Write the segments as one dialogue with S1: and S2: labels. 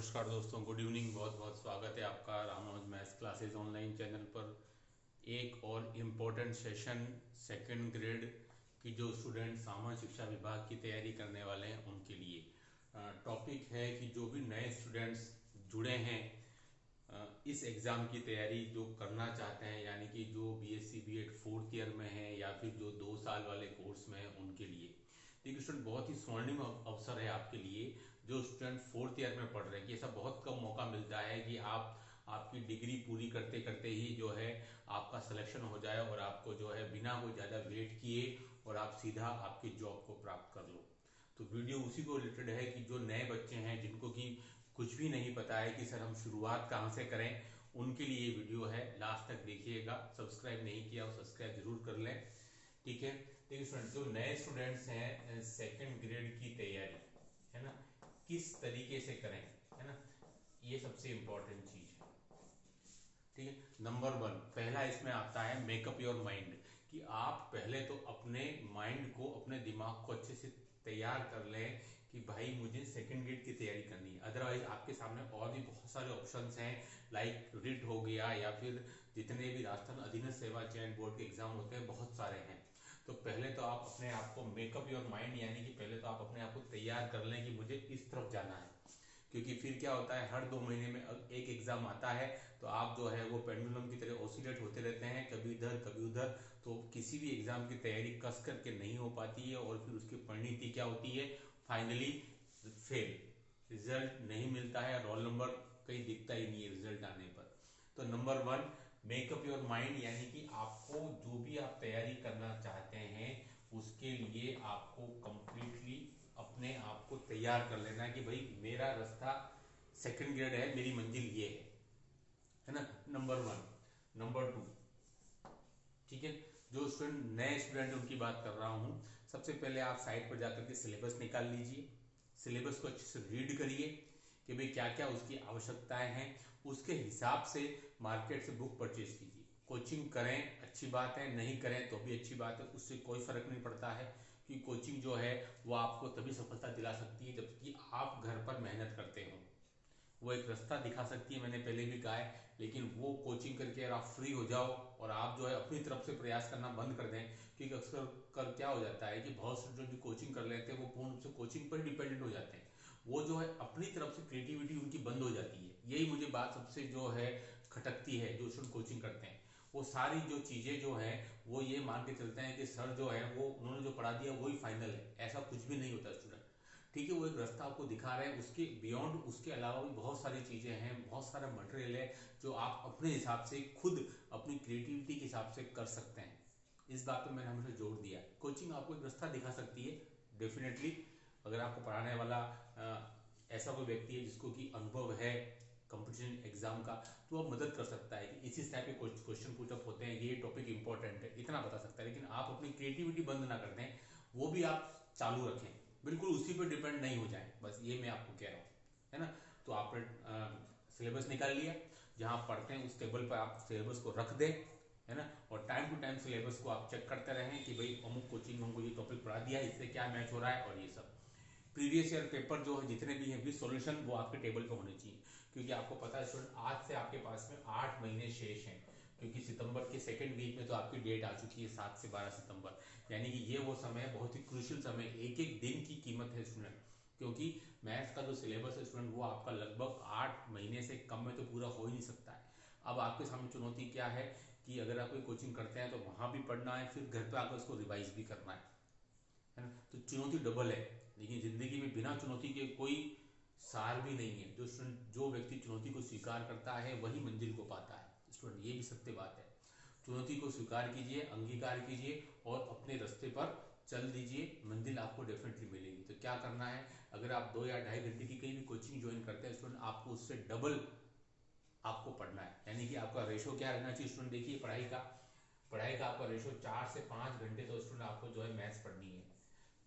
S1: नमस्कार दोस्तों, good evening. बहुत बहुत स्वागत है आपका Ramanuj maths classes online channel पर। एक और इम्पोर्टेंट सेशन सेकंड ग्रेड की जो स्टूडेंट सामान्य शिक्षा विभाग की तैयारी करने वाले हैं उनके लिए टॉपिक है कि जो भी नए स्टूडेंट्स जुड़े हैं इस एग्ज़ाम की तैयारी जो करना चाहते हैं, यानी कि जो बीएससी बीएड फोर्थ ईयर में है या फिर जो 2 साल वाले कोर्स में है उनके लिए। देखिए स्टूडेंट, बहुत ही स्वर्णिम अवसर है आपके लिए जो स्टूडेंट फोर्थ ईयर में पढ़ रहे हैं कि ऐसा बहुत कम मौका मिलता है कि आपकी डिग्री पूरी करते करते ही जो है आपका सिलेक्शन हो जाए और आपको जो है बिना कोई ज़्यादा वेट किए और आप सीधा आपकी जॉब को प्राप्त कर लो। तो वीडियो उसी को रिलेटेड है कि जो नए बच्चे हैं जिनको कि कुछ भी नहीं पता है कि सर हम शुरुआत कहाँ से करें, उनके लिए ये वीडियो है। लास्ट तक देखिएगा। सब्सक्राइब नहीं किया और सब्सक्राइब जरूर कर लें, ठीक है। देखिए स्टूडेंट, जो नए स्टूडेंट्स हैं सेकंड ग्रेड की तैयारी है ना, किस तरीके से करें, है ना, ये सबसे इम्पोर्टेंट चीज है, ठीक है। नंबर 1 पहला इसमें आता है मेकअप योर माइंड, कि आप पहले तो अपने माइंड को, अपने दिमाग को अच्छे से तैयार कर लें कि भाई मुझे सेकंड ग्रेड की तैयारी करनी है। अदरवाइज आपके सामने और भी बहुत सारे ऑप्शंस हैं, लाइक रिट हो गया या फिर जितने भी राजस्थान अधीनस्थ सेवा चयन बोर्ड के एग्जाम होते हैं, बहुत सारे हैं। तो पहले तो आप अपने आप को मेकअप योर माइंड, यानी कि पहले तो आप अपने आप को तैयार कर लें कि मुझे इस तरफ जाना है। क्योंकि फिर क्या होता है, हर 2 महीने में एक एग्जाम आता है तो आप जो है वो पेंडुलम की तरह ऑसिलेट होते रहते हैं, कभी इधर कभी उधर। तो किसी भी एग्जाम की तैयारी कस करके नहीं हो पाती है और फिर उसकी परिणति क्या होती है, फाइनली फेल। रिजल्ट नहीं मिलता है, रोल नंबर कहीं दिखता ही नहीं है रिजल्ट आने पर। तो नंबर 1 मेकअप योर माइंड, यानी कि आपको जो भी आप तैयारी करना चाहते हैं उसके लिए आपको कंप्लीटली अपने आप को तैयार कर लेना है कि भाई मेरा रास्ता सेकंड ग्रेड है, मेरी मंजिल ये है ना। नंबर 1। नंबर 2, ठीक है, जो स्टूडेंट नए स्टूडेंट उनकी बात कर रहा हूं। सबसे पहले आप साइट पर जाकर के सिलेबस निकाल लीजिए, सिलेबस को अच्छे से रीड करिए कि भाई क्या क्या उसकी आवश्यकताएं हैं, उसके हिसाब से मार्केट से बुक परचेज कीजिए। कोचिंग करें अच्छी बात है, नहीं करें तो भी अच्छी बात है, उससे कोई फर्क नहीं पड़ता है कि कोचिंग जो है वो आपको तभी सफलता दिला सकती है जबकि आप घर पर मेहनत करते हो। वो एक रास्ता दिखा सकती है, मैंने पहले भी कहा है, लेकिन वो कोचिंग करके अगर आप फ्री हो जाओ और आप जो है अपनी तरफ से प्रयास करना बंद कर दें, क्योंकि अक्सर कर क्या हो जाता है कि बहुत स्टूडेंट जो कोचिंग कर लेते हैं वो पूर्ण रूप से कोचिंग पर डिपेंडेंट हो जाते हैं। वो जो है अपनी तरफ से क्रिएटिविटी उनकी बंद हो जाती है। यही मुझे बात सबसे जो है खटकती है। जो स्टूडेंट कोचिंग करते हैं वो सारी जो चीजें जो है वो ये मान के चलते हैं कि सर जो है वो उन्होंने जो पढ़ा दिया वही फाइनल है। ऐसा कुछ भी नहीं होता स्टूडेंट, ठीक है। वो एक रास्ता आपको दिखा रहे हैं, उसके बियॉन्ड, उसके अलावा भी बहुत सारी चीजें हैं, बहुत सारा मटेरियल है जो आप अपने हिसाब से खुद अपनी क्रिएटिविटी के हिसाब से कर सकते हैं। इस बात पे मैंने हमेशा जोर दिया। कोचिंग आपको एक रास्ता दिखा सकती है डेफिनेटली। अगर आपको पढ़ाने वाला ऐसा कोई व्यक्ति है जिसको कि अनुभव है कंपटीशन एग्जाम का, तो वो मदद कर सकता है कि इसी टाइप के क्वेश्चन पुटअप होते हैं, ये टॉपिक इंपॉर्टेंट है, इतना बता सकता है। लेकिन आप अपनी क्रिएटिविटी बंद ना कर दें, वो भी आप चालू रखें, बिल्कुल उसी पर डिपेंड नहीं हो जाए, बस ये मैं आपको कह रहा हूँ, है ना। तो आपने सिलेबस निकाल लिया, जहां पढ़ते हैं उस टेबल पर आप सिलेबस को रख दें, है ना। और टाइम टू टाइम सिलेबस को आप चेक करते रहें कि भाई अमुक कोचिंग हमको ये टॉपिक पढ़ा दिया, इससे क्या मैच हो रहा है, और ये सब प्रीवियस ईयर पेपर जो है जितने भी हैं विद सॉल्यूशन वो आपके टेबल पे होने चाहिए। क्योंकि आपको पता है स्टूडेंट, आज से आपके पास में 8 महीने शेष हैं, क्योंकि सितंबर के सेकेंड वीक में तो आपकी डेट आ चुकी है 7 से 12 सितंबर। यानी कि ये वो समय है, बहुत ही क्रूशियल समय, एक एक दिन की कीमत है स्टूडेंट। क्योंकि मैथ्स का जो सिलेबस है स्टूडेंट वो आपका लगभग 8 महीने से कम में तो पूरा हो ही नहीं सकता है। अब आपके सामने चुनौती क्या है कि अगर आप कोई कोचिंग करते हैं तो वहां भी पढ़ना है, फिर घर पे आकर उसको रिवाइज भी करना है ना। तो चुनौती डबल है। लेकिन जिंदगी में बिना चुनौती के कोई सार भी नहीं है। जो व्यक्ति चुनौती को स्वीकार करता है वही मंजिल को पाता है स्टूडेंट, ये भी सत्य बात है। चुनौती को स्वीकार कीजिए, अंगीकार कीजिए और अपने रास्ते पर चल दीजिए, मंजिल आपको डेफिनेटली मिलेगी। तो क्या करना है, अगर आप 2 या 2.5 घंटे की कहीं भी कोचिंग ज्वाइन करते हैं स्टूडेंट, आपको उससे डबल आपको पढ़ना है। यानी कि आपका रेशो क्या रहना चाहिए स्टूडेंट, देखिए पढ़ाई का आपका रेशो 4 से 5 घंटे तो स्टूडेंट आपको जो है मैथ्स पढ़नी है।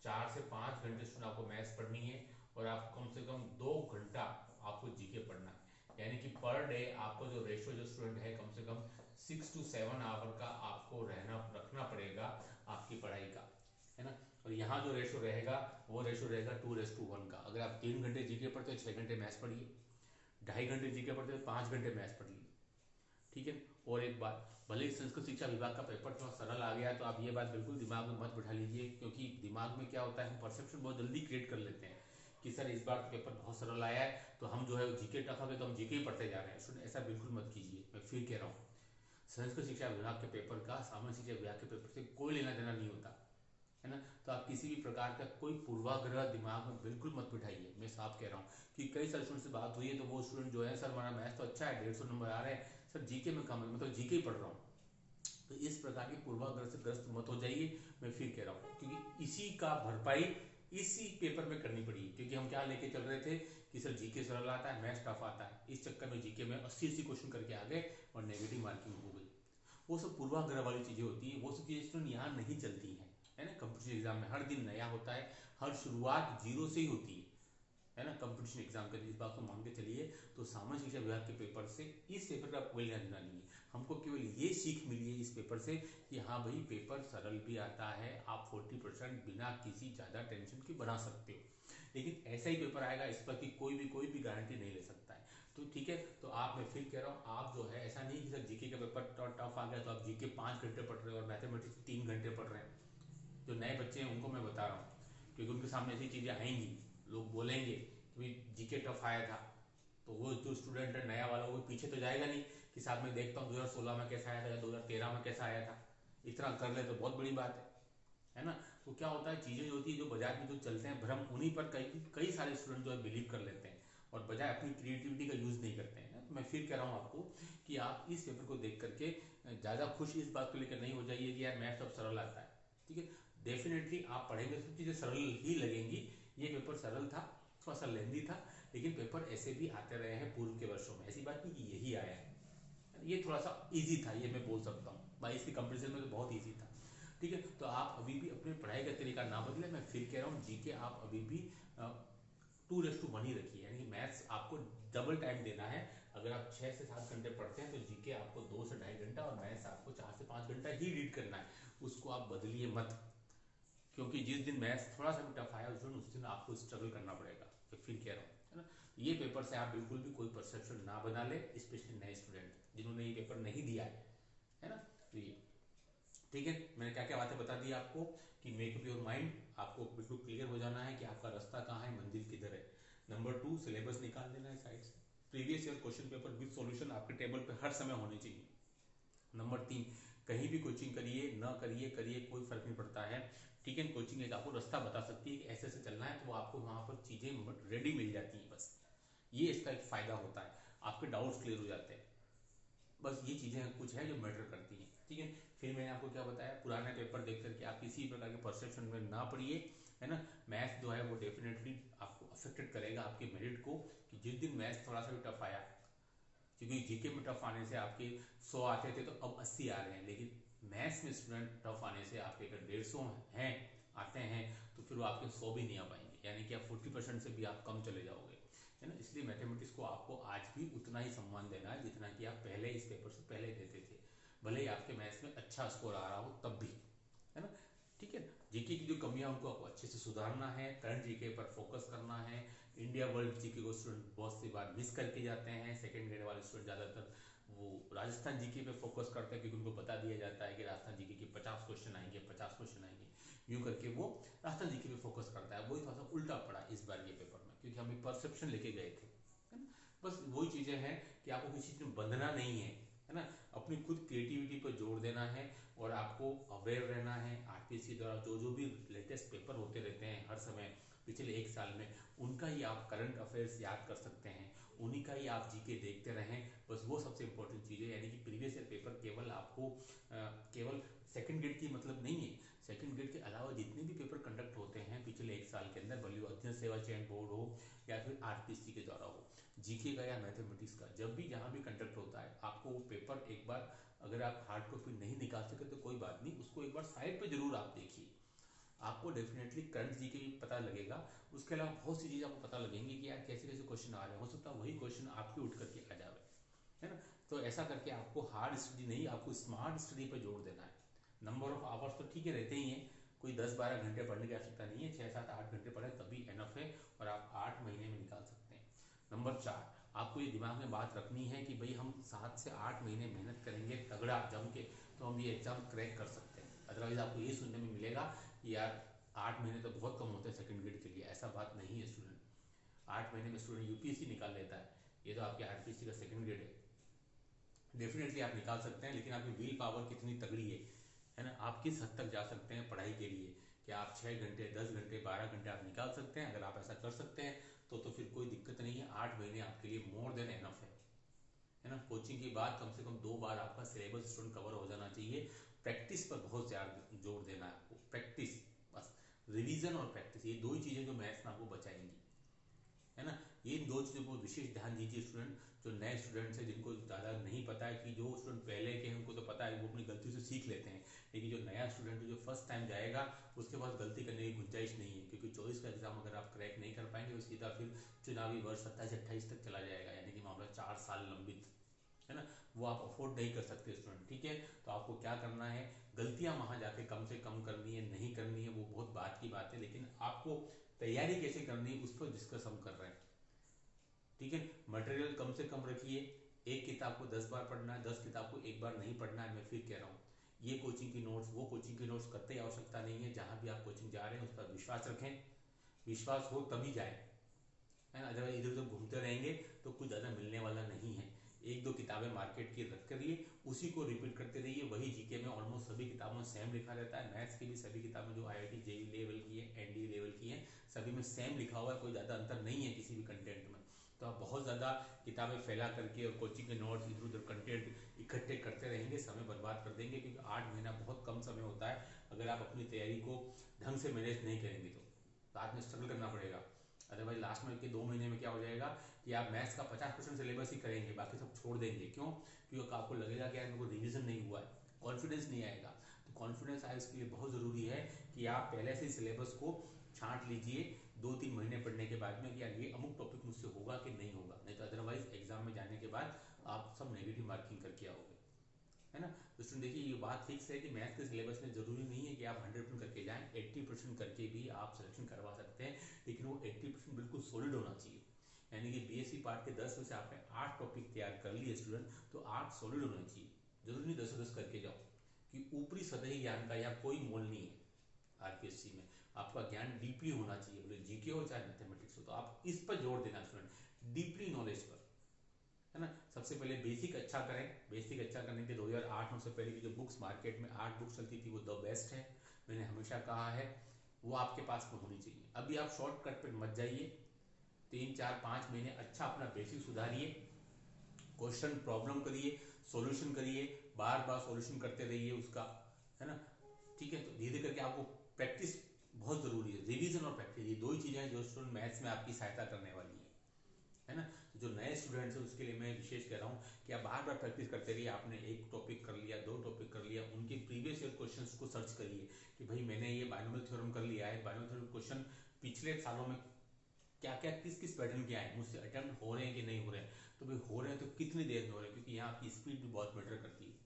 S1: 4 से 5 घंटे स्टूडेंट आपको मैथ्स पढ़नी है और आपको कम से कम 2 घंटा आपको जीके पढ़ना है। यानी कि पर डे आपको जो रेशो जो स्टूडेंट है कम से कम 6 to 7 आवर का आपको रखना पड़ेगा आपकी पढ़ाई का, है ना। और यहाँ जो रेशो रहेगा वो रेशो रहेगा 2:1 का। अगर आप 3 घंटे जीके पढ़ते हो 6 घंटे मैथ्स पढ़िए। 2.5 घंटे जीके पढ़ते तो 5 घंटे मैथ्स पढ़ ली, ठीक है। और एक बात, भले ही संस्कृत शिक्षा विभाग का पेपर थोड़ा सरल आ गया तो आप ये बात बिल्कुल दिमाग में मत बिठा लीजिए, क्योंकि दिमाग में क्या होता है, हम परसेप्शन बहुत जल्दी क्रिएट कर लेते हैं कि सर इस बार पेपर बहुत सरल आया है तो हम जो है जीके टफ आ गए तो हम जीके ही पढ़ते जा रहे हैं। स्टूडेंट ऐसा बिल्कुल मत कीजिए, मैं फिर कह रहा हूँ, संस्कृत शिक्षा विभाग के पेपर का सामान्य शिक्षा विभाग के पेपर से कोई लेना देना नहीं होता है ना। तो आप किसी भी प्रकार का कोई पूर्वाग्रह दिमाग में बिल्कुल मत बिठाइए। मैं साफ कह रहा हूँ कि कई सारे स्टूडेंट से बात हुई है तो वो स्टूडेंट जो है, सर हमारा मैथ्स तो अच्छा है, 150 नंबर आ रहे हैं, सर जीके में कम है, मतलब जीके ही पढ़ रहा हूँ। तो इस प्रकार के पूर्वाग्रह से ग्रस्त मत हो जाइए, मैं फिर कह रहा हूँ, क्योंकि इसी का भरपाई इसी पेपर में करनी पड़ी। क्योंकि हम क्या लेके चल रहे थे कि सर जीके सरल आता है, मैथ्स टफ आता है, इस चक्कर में जीके में 80 क्वेश्चन करके आ गए और नेगेटिव मार्किंग हो गई। वो सब पूर्वाग्रह वाली चीजें होती है, वो सब चीजें स्टूडेंट यहाँ नहीं चलती हैं, है ना। कंपटीशन एग्जाम में हर दिन नया होता है, हर शुरुआत जीरो से ही होती है ना। कंपटीशन एग्जाम के इस बात को मान के चलिए। तो सामान्य शिक्षा विभाग के पेपर से, इस पेपर का कोई लेना देना नहीं है। हमको केवल ये सीख मिली है इस पेपर से कि हाँ भाई पेपर सरल भी आता है, आप 40% बिना किसी ज़्यादा टेंशन के बना सकते हो। लेकिन ऐसा ही पेपर आएगा इस पर कि कोई भी गारंटी नहीं ले सकता है। तो ठीक है, तो आप, मैं फिर कह रहा हूँ, आप जो है ऐसा नहीं कि सर जीके का पेपर टफ आ गया तो आप जीके 5 घंटे पढ़ रहे हो और मैथमेटिक्स 3 घंटे पढ़ रहे हैं। जो नए बच्चे हैं उनको मैं बता रहा हूँ, क्योंकि उनके सामने ऐसी चीज़ें आएंगी, लोग बोलेंगे कि जीके टफ आया था, तो वो जो स्टूडेंट है नया वाला वो पीछे तो जाएगा नहीं कि साहब मैं देखता हूँ 2016 में कैसा आया था या 2013 में कैसा आया था, इतना कर ले तो बहुत बड़ी बात है ना। तो क्या होता है, चीज़ें जो होती है, जो बाजार में जो चलते हैं भ्रम, उन्हीं पर कई कई सारे स्टूडेंट जो है बिलीव कर लेते हैं और बजाय अपनी क्रिएटिविटी का यूज़ नहीं करते हैं। तो मैं फिर कह रहा हूँ आपको कि आप इस पेपर को देख करके ज़्यादा खुश इस बात को लेकर नहीं हो जाइए कि यार मैथ्स अब सरल आता है, ठीक है। डेफिनेटली आप पढ़ेंगे तो चीज़ें सरल ही लगेंगी। ये पेपर सरल था, थोड़ा सा लेंदी था, लेकिन पेपर ऐसे भी आते रहे हैं पूर्व के वर्षों में, ऐसी बात नहीं कि यही आया है। ये थोड़ा सा इजी था, ये मैं बोल सकता हूँ, 22 के कंपेरिजन में तो बहुत इजी था, ठीक है। तो आप अभी भी अपने पढ़ाई का तरीका ना बदले। मैं फिर कह रहा हूँ, जीके आप अभी भी 2:1 ही रखिए, यानी मैथ्स आपको डबल टाइम देना है। अगर आप 6 से 7 घंटे पढ़ते हैं तो जीके आपको 2 से 2.5 घंटा और मैथ्स आपको 4 से 5 घंटा ही रीड करना है, उसको आप बदलिए मत। क्योंकि जिस दिन मैथ्स थोड़ा सा भी टफ आया उस दिन आपको स्ट्रगल करना पड़ेगा। तो फिर कह रहा हूँ, है ना। ये पेपर से आप बिल्कुल भी कोई परसेप्शन ना बना ले, स्पेशली नए स्टूडेंट जिन्होंने ये पेपर नहीं दिया है ना। तो ये ठीक है, मैंने क्या क्या बातें बता दी आपको कि मेक अप योर माइंड, आपको बिल्कुल क्लियर हो जाना है कि आपका रास्ता कहाँ है, मंजिल किधर है। नंबर 2, सिलेबस निकाल लेना है साइड से, previous year question paper with solution आपके टेबल पे हर समय होने चाहिए। नंबर 3, कहीं भी कोचिंग करिए ना करिए, करिए कोई फर्क नहीं पड़ता है, ठीक है। कोचिंग एक आपको रास्ता बता सकती है कि ऐसे ऐसे चलना है, तो वो आपको वहाँ पर चीज़ें रेडी मिल जाती हैं, बस ये इसका एक फ़ायदा होता है, आपके डाउट्स क्लियर हो जाते हैं। बस ये चीज़ें कुछ है जो मैटर करती हैं, ठीक है। फिर मैंने आपको क्या बताया, पुराने पेपर देख करके आप किसी प्रकार के परसेप्शन में ना पढ़िए, है ना। मैथ्स जो है वो डेफिनेटली आपको अफेक्टेड करेगा आपके मेरिट को, कि जिस दिन मैथ्स थोड़ा सा भी टफ आया, क्योंकि जीके में टफ आने से आपके 100 आते थे तो अब 80 आ रहे हैं, लेकिन मैथ्स में स्टूडेंट टफ आने से आपके अगर 150 हैं आते हैं तो फिर वो आपके 100 भी नहीं आ पाएंगे, यानी कि आप 40% से भी आप कम चले जाओगे, है ना। इसलिए मैथमेटिक्स को आपको आज भी उतना ही सम्मान देना है जितना कि आप पहले इस पेपर से पहले देते थे, भले ही आपके मैथ्स में अच्छा स्कोर आ रहा हो तब भी, है ना, ठीक है। जीके की जो कमियां उनको आपको अच्छे से सुधारना है, करंट जीके पर फोकस करना है। इंडिया वर्ल्ड जीके को स्टूडेंट बहुत सी बार मिस करके जाते हैं, सेकंड ग्रेड वाले स्टूडेंट ज़्यादातर वो राजस्थान जीके पे फोकस करते हैं, क्योंकि उनको बता दिया जाता है कि राजस्थान जीके के 50 क्वेश्चन आएंगे, 50 क्वेश्चन आएंगे, यूँ करके वो राजस्थान जीके पे फोकस करता है। वही थोड़ा सा उल्टा पड़ा इस बार ये पेपर में, क्योंकि हम परसेप्शन लेके गए थे, है ना। बस वही चीज़ें हैं कि आपको किसी चीज़ में बंधना नहीं है ना, अपनी खुद क्रिएटिविटी पर जोर देना है और आपको अवेयर रहना है। आरपीएससी द्वारा जो भी लेटेस्ट पेपर होते रहते हैं हर समय पिछले 1 साल में, उनका ही आप करंट अफेयर्स याद कर सकते हैं, उन्हीं का ही आप जीके देखते रहें, बस वो सबसे इंपॉर्टेंट चीज़ है। यानी कि प्रीवियस ईयर पेपर केवल आपको केवल सेकंड ग्रेड की मतलब नहीं है, सेकंड ग्रेड के अलावा जितने भी पेपर कंडक्ट होते हैं पिछले 1 साल के अंदर, भले अध्ययन सेवा चयन बोर्ड हो या फिर आरपीएससी के द्वारा हो, जीके का या मैथमेटिक्स का, जब भी जहाँ भी कंडक्ट होता है आपको वो पेपर एक बार, अगर आप हार्ड कॉपी नहीं निकाल सके तो कोई बात नहीं, उसको एक बार साइड पे जरूर आप देखिए, आपको डेफिनेटली करंट जीके भी पता लगेगा। उसके अलावा बहुत सी चीज़ आपको पता लगेंगी कि यार कैसे कैसे क्वेश्चन आ रहे हैं, हो सकता है वही क्वेश्चन आपके उठ करके आ जाए, है ना। तो ऐसा करके आपको हार्ड स्टडी नहीं, आपको स्मार्ट स्टडी पर जोर देना है। नंबर ऑफ आवर्स तो ठीक है रहते ही हैं, कोई 10-12 घंटे पढ़ने की आवश्यकता नहीं है, 6-7-8 घंटे पढ़े तभी एनफ है और आप 8 महीने में निकाल सकते हैं। नंबर 4, आप आपको ये दिमाग में बात रखनी है कि भाई हम 7 से 8 महीने मेहनत करेंगे तगड़ा जम के, तो हम ये एग्ज़ाम क्रैक कर सकते हैं। अदरवाइज़ आपको ये सुनने में मिलेगा कि यार 8 महीने तो बहुत कम होते हैं सेकंड ग्रेड के लिए। ऐसा बात नहीं है स्टूडेंट, 8 महीने में स्टूडेंट यूपीएससी निकाल लेता है, ये तो आपके आरपीएससी का सेकंड ग्रेड है। डेफिनेटली आप निकाल सकते हैं, लेकिन आपकी विल पावर कितनी तगड़ी है ना, आप किस हद तक जा सकते हैं पढ़ाई के लिए। क्या आप 6 घंटे 10 घंटे 12 घंटे आप निकाल सकते हैं? अगर आप ऐसा कर सकते हैं तो फिर कोई दिक्कत नहीं है। 8 महीने आपके लिए मोर देन एनफ है ना। कोचिंग के बाद कम से कम 2 बार आपका सिलेबस स्टूडेंट कवर हो जाना चाहिए। प्रैक्टिस पर बहुत ज़्यादा जोर देना है आपको, प्रैक्टिस बस, रिवीजन और प्रैक्टिस, ये दो ही चीज़ें जो मैथ्स में आपको बचाएंगी, है ना। ये दो चीज़ों को विशेष ध्यान दीजिए स्टूडेंट। जो नए स्टूडेंट्स हैं जिनको ज़्यादा नहीं पता है, कि जो स्टूडेंट पहले के हैं उनको तो पता है, वो अपनी गलती से सीख लेते हैं, लेकिन जो नया स्टूडेंट है जो फर्स्ट टाइम जाएगा उसके पास गलती करने की गुंजाइश नहीं है, क्योंकि 24 का एग्जाम अगर आप क्रैक नहीं कर पाएंगे तो सीधा फिर चुनावी वर्ष 27-28 तक चला जाएगा, यानी कि मामला 4 साल लंबित, है ना। वो आप अफोर्ड नहीं कर सकते स्टूडेंट, ठीक है। तो आपको क्या करना है, गलतियां वहां जाके कम से कम करनी है, नहीं करनी है वो बहुत बात की बात है, लेकिन आपको तैयारी कैसे करनी है उस पर डिस्कस हम कर रहे हैं, ठीक है। मटेरियल कम से कम रखिए। एक किताब को 10 बार पढ़ना है, 10 किताब को एक बार नहीं पढ़ना है। मैं फिर कह रहा हूँ, ये कोचिंग की नोट्स वो कोचिंग की नोट्स कतई आवश्यकता नहीं है। जहाँ भी आप कोचिंग जा रहे हैं उस पर विश्वास रखें, विश्वास हो तभी जाए, है ना। अगर इधर उधर घूमते रहेंगे तो कुछ ज़्यादा मिलने वाला नहीं है। एक दो किताबें मार्केट की रख करिए, उसी को रिपीट करते रहिए। वही जीके में ऑलमोस्ट सभी किताबों में सेम लिखा रहता है। मैथ्स की भी सभी किताबें जो आईआईटी जेईई लेवल की है, एनडीए लेवल की है, सभी में सेम लिखा हुआ है, कोई ज़्यादा अंतर नहीं है किसी भी कंटेंट में। तो आप बहुत ज़्यादा किताबें फैला करके और कोचिंग के नोट्स इधर उधर कंटेंट इकट्ठे करते रहेंगे, समय बर्बाद कर देंगे, क्योंकि 8 महीना बहुत कम समय होता है। अगर आप अपनी तैयारी को ढंग से मैनेज नहीं करेंगे तो बाद में स्ट्रगल करना पड़ेगा। अदरवाइज लास्ट में के 2 महीने में क्या हो जाएगा कि आप मैथ्स का 50% सिलेबस ही करेंगे, बाकी सब छोड़ देंगे। क्यों? क्योंकि आपको लगेगा कि यार मेरे को रिविजन नहीं हुआ है, कॉन्फिडेंस नहीं आएगा। तो कॉन्फिडेंस आए उसके लिए बहुत ज़रूरी है कि आप पहले से सिलेबस को छांट लीजिए 2-3 महीने पढ़ने के बाद में कि यार ये अमुक टॉपिक मुझसे होगा कि नहीं होगा, नहीं तो अदरवाइज एग्जाम में जाने के बाद आप सब नेगेटिव मार्किंग करके आओगे, है ना। तो स्टूडेंट देखिए, ये बात फिक्स है कि मैथ्स के सिलेबस में ज़रूरी नहीं है कि आप 100% करके जाएं, 80% करके भी आप सिलेक्शन करवा सकते हैं, लेकिन वो 80% बिल्कुल सॉलिड होना चाहिए। यानी कि बीएससी पार्ट के 10 में से आपने 8 टॉपिक तैयार कर लिए स्टूडेंट, तो 8 सॉलिड होने चाहिए। जरूरी नहीं 10-10 करके जाओ, कि ऊपरी सतही ज्ञान का यहाँ कोई मोल नहीं है। आरपीएससी में आपका ज्ञान डीपली होना चाहिए, बोले जीके हो चाहे मैथमेटिक्स हो, तो आप इस पर जोर देना स्टूडेंट, डीपली नॉलेज पर, है ना। सबसे पहले बेसिक अच्छा करें। बेसिक अच्छा करने के 2008-9 से पहले की जो बुक्स मार्केट में 8 बुक्स चलती थी वो द बेस्ट है, मैंने हमेशा कहा है, वो आपके पास में होनी चाहिए। अभी आप शॉर्टकट पर मत जाइए, 3-4-5 महीने अच्छा अपना बेसिक सुधारिए, क्वेश्चन प्रॉब्लम करिए, सॉल्यूशन करिए, बार बार सॉल्यूशन करते रहिए उसका, है ना, ठीक है। तो धीरे करके आपको प्रैक्टिस बहुत जरूरी है, रिवीजन और प्रैक्टिस, ये दो ही चीजें हैं जो स्टूडेंट मैथ्स में आपकी सहायता करने वाली है ना। तो जो नए स्टूडेंट्स हैं उसके लिए मैं विशेष कह रहा हूँ कि आप बार बार प्रैक्टिस करते रहिए। आपने एक टॉपिक कर लिया, 2 टॉपिक कर लिया, उनके प्रीवियस ईयर क्वेश्चंस को सर्च करिए कि भाई मैंने ये बाइनोमियल थ्योरम कर लिया है, बाइनोमियल थ्योरम क्वेश्चन पिछले सालों में क्या क्या किस किस पैटर्न के आए, मुझसे अटेम्प्ट हो रहे हैं कि नहीं हो रहे हैं, तो भाई हो रहे हैं तो कितनी देर में हो रहे हैं, क्योंकि यहाँ आपकी स्पीड भी बहुत मैटर करती है।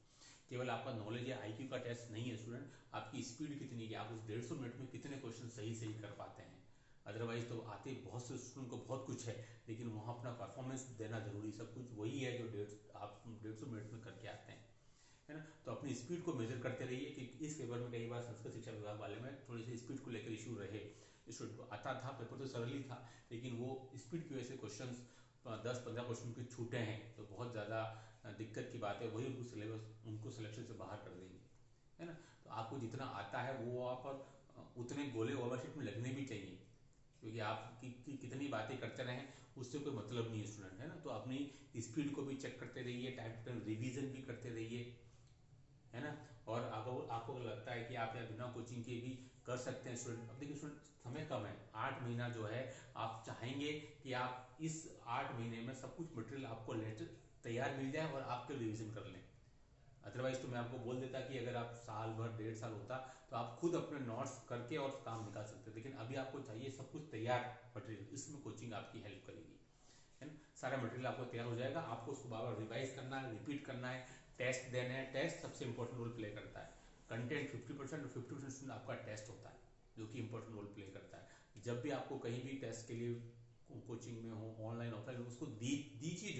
S1: केवल आपका नॉलेज या आईक्यू का टेस्ट नहीं है स्टूडेंट, आपकी स्पीड कितनी है, आप उस 150 मिनट में कितने क्वेश्चन सही सही कर पाते हैं। अदरवाइज तो आते बहुत से स्टूडेंट को बहुत कुछ है, लेकिन वहाँ अपना परफॉर्मेंस देना जरूरी, सब कुछ वही है जो आप 150 मिनट में करके आते हैं, है ना। तो अपनी स्पीड को मेजर करते रहिए कि इस पेपर में कई बार संस्कृत शिक्षा विभाग वाले में थोड़ी सी स्पीड को लेकर इशू रहे। स्टूडेंट को आता था, पेपर तो सरल ही था, लेकिन वो स्पीड की वजह से क्वेश्चन 10-15 क्वेश्चन के छूटे हैं, तो बहुत ज़्यादा दिक्कत की बात है। वही उनको सिलेबस उनको सिलेक्शन से बाहर कर देंगे, है ना। तो आपको जितना आता है वो वहाँ पर उतने गोले ओवरशीट में लगने भी चाहिए, क्योंकि आप कितनी बातें करते रहें उससे कोई मतलब नहीं है स्टूडेंट, है ना। तो अपनी स्पीड को भी चेक करते रहिए, टाइम टू टाइम रिवीजन भी करते रहिए, है ना। और आपको लगता है कि आप या बिना कोचिंग के भी कर सकते हैं स्टूडेंट, अब देखिए स्टूडेंट समय कम है, 8 महीना जो है, आप चाहेंगे कि आप इस 8 महीने में सब कुछ मटेरियल आपको लेटर तैयार मिल जाए और आपके रिविजन कर लें। अदरवाइज तो मैं आपको बोल देता कि अगर आप साल भर 1.5 साल होता तो आप खुद अपने नोट्स करके और काम निकाल सकते, लेकिन अभी आपको चाहिए सब कुछ तैयार मटेरियल, इसमें कोचिंग आपकी हेल्प करेगी, है ना। सारा मटेरियल आपको तैयार हो जाएगा, आपको उसको बार बार रिवाइज करना है, रिपीट करना है, टेस्ट देने हैं। टेस्ट सबसे इंपॉर्टेंट रोल प्ले करता है, कंटेंट 50% और 50% आपका टेस्ट होता है, जो कि इंपॉर्टेंट रोल प्ले करता है। जब भी आपको कहीं भी टेस्ट के लिए कोचिंग में हो, ऑनलाइन ऑफलाइन, उसको दीजिए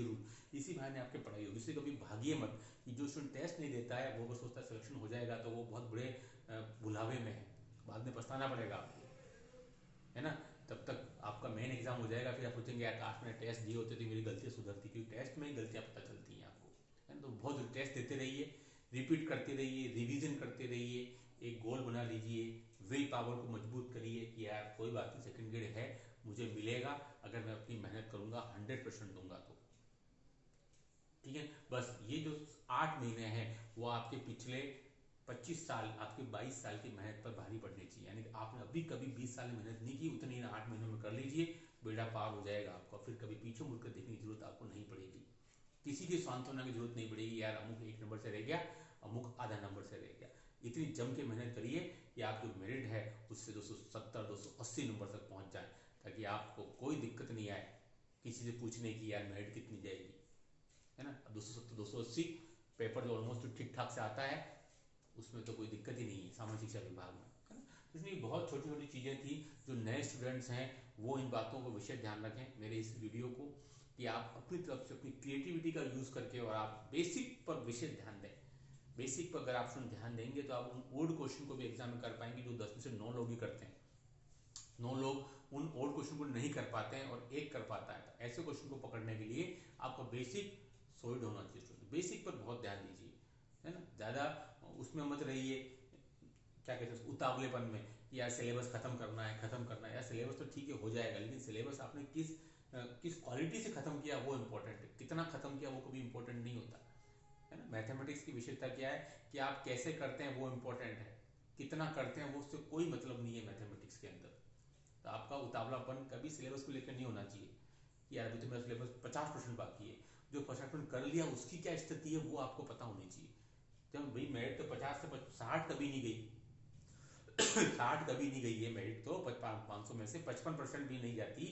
S1: इसी बहाने आपकी पढ़ाई होगी। इसलिए कभी भागिए मत कि जो स्टूडेंट टेस्ट नहीं देता है वो सोचता है सिलेक्शन हो जाएगा तो वो बहुत बुरे बुलावे में है, बाद में पछताना पड़ेगा आपको, है ना। तब तक आपका मेन एग्जाम हो जाएगा, फिर आप सोचेंगे यार काश मैंने टेस्ट दिए होते तो मेरी गलतियाँ सुधरती, क्योंकि टेस्ट में ही गलतियाँ पता चलती हैं आपको, है ना। तो बहुत टेस्ट देते रहिए, रिपीट करते रहिए, रिवीजन करते रहिए, एक गोल बना लीजिए, विल पावर को मजबूत करिए कि यार कोई बात नहीं, सेकंड ग्रेड है, मुझे मिलेगा, अगर मैं अपनी मेहनत करूंगा 100% दूंगा तो, ठीक है। बस ये जो 8 महीने हैं वो आपके पिछले 25 साल, आपके 22 साल की मेहनत पर भारी पड़नी चाहिए। यानी कि आपने अभी कभी 20 साल में मेहनत नहीं की, उतनी 8 महीनों में कर लीजिए, बेड़ा पार हो जाएगा आपका, फिर कभी पीछे मुड़कर देखने की जरूरत आपको नहीं पड़ेगी, किसी की सांत्वना की जरूरत नहीं पड़ेगी, यार अमुक 1 नंबर से रह गया, अमुक आधा नंबर से रह गया। इतनी जम के मेहनत करिए कि आप जो मेरिट है उससे 270 280 नंबर तक पहुंच जाए, ताकि आपको कोई दिक्कत नहीं आए किसी से पूछने की यार मेरिट कितनी जाएगी, है ना। 270 280 पेपर जो ऑलमोस्ट ठीक ठाक से आता है, उसमें तो कोई दिक्कत ही नहीं है सामान्य शिक्षा विभाग में, है ना। तो इसलिए बहुत छोटी छोटी चीज़ें थी, जो नए स्टूडेंट्स हैं वो इन बातों को विशेष ध्यान रखें मेरे इस वीडियो को, कि आप अपनी तरफ से अपनी क्रिएटिविटी का यूज़ करके और आप बेसिक पर विशेष ध्यान दें। बेसिक पर अगर आप ध्यान देंगे तो आप उन ओल्ड क्वेश्चन को भी एग्जाम में कर पाएंगे, जो 10 में से 9 लोग ही करते हैं। 9 लोग उन ओल्ड क्वेश्चन को नहीं कर पाते हैं और एक कर पाता है। तो ऐसे क्वेश्चन को पकड़ने के लिए आपका बेसिक सॉलिड होना चाहिए, बेसिक पर बहुत ध्यान दीजिए, है ना। ज़्यादा उसमें मत रहिए, क्या कहते हैं उतावलेपन में, यार सिलेबस खत्म करना है, यार सिलेबस तो ठीक है हो जाएगा, लेकिन सिलेबस आपने किस क्वालिटी से खत्म किया वो इंपॉर्टेंट है, कितना खत्म किया वो कभी इंपॉर्टेंट नहीं होता, है ना। मैथमेटिक्स की विशेषता क्या है कि आप कैसे करते हैं वो इंपॉर्टेंट है, कितना करते हैं वो उससे कोई मतलब नहीं है मैथमेटिक्स के अंदर। तो आपका उतावलापन कभी सिलेबस को लेकर नहीं होना चाहिए कि यार अभी तो मेरा सिलेबस 50% बाकी है, जो 50% कर लिया उसकी क्या स्थिति है वो आपको पता होनी चाहिए। जब भाई मेरिट तो 50 से 60 कभी नहीं गई 60 कभी नहीं गई है मेरिट तो 500 में से 55% भी नहीं जाती,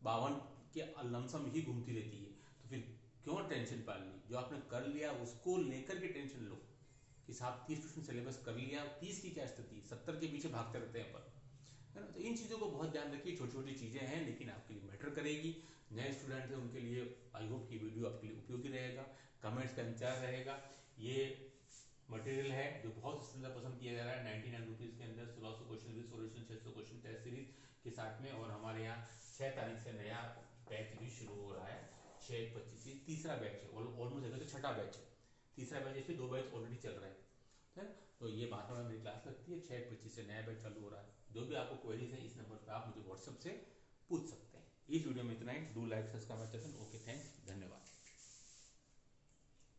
S1: 52 के लमसम ही घूमती रहती है। तो फिर क्यों टेंशन पालनी, जो आपने कर लिया उसको लेकर के टेंशन लो कि साहब 30% सिलेबस कर लिया, 30 की क्या स्थिति, 70 के पीछे भागते रहते हैं पर, है ना। तो इन चीज़ों को बहुत ध्यान रखिए, छोटी छोटी चीज़ें हैं लेकिन आपके लिए मैटर करेगी। नए स्टूडेंट हैं उनके लिए आई होप कि वीडियो आपके लिए उपयोगी रहेगा, कमेंट्स का इंतजार रहेगा। ये मटेरियल है जो बहुत ज़्यादा पसंद किया जा रहा है, 99 रुपीज़ के अंदर 1600 question with solution, 600 question test series के साथ में। और हमारे यहाँ 6 तारीख से नया बैच भी शुरू हो रहा है, 6/25 से तीसरा बैच है, ऑलमोस्ट अगर तो छठा बैच है, तीसरा बैच, इसमें 2 बैच ऑलरेडी चल रहे हैं, तो ये बात में मेरी क्लास लगती है, 6/25 से नया बैच चालू हो रहा है। जो भी आपको क्वेरीज है इस नंबर पर आप मुझे व्हाट्सएप से पूछ सकते हैं। इस वीडियो में इतना ही, do like subscribe, okay thanks.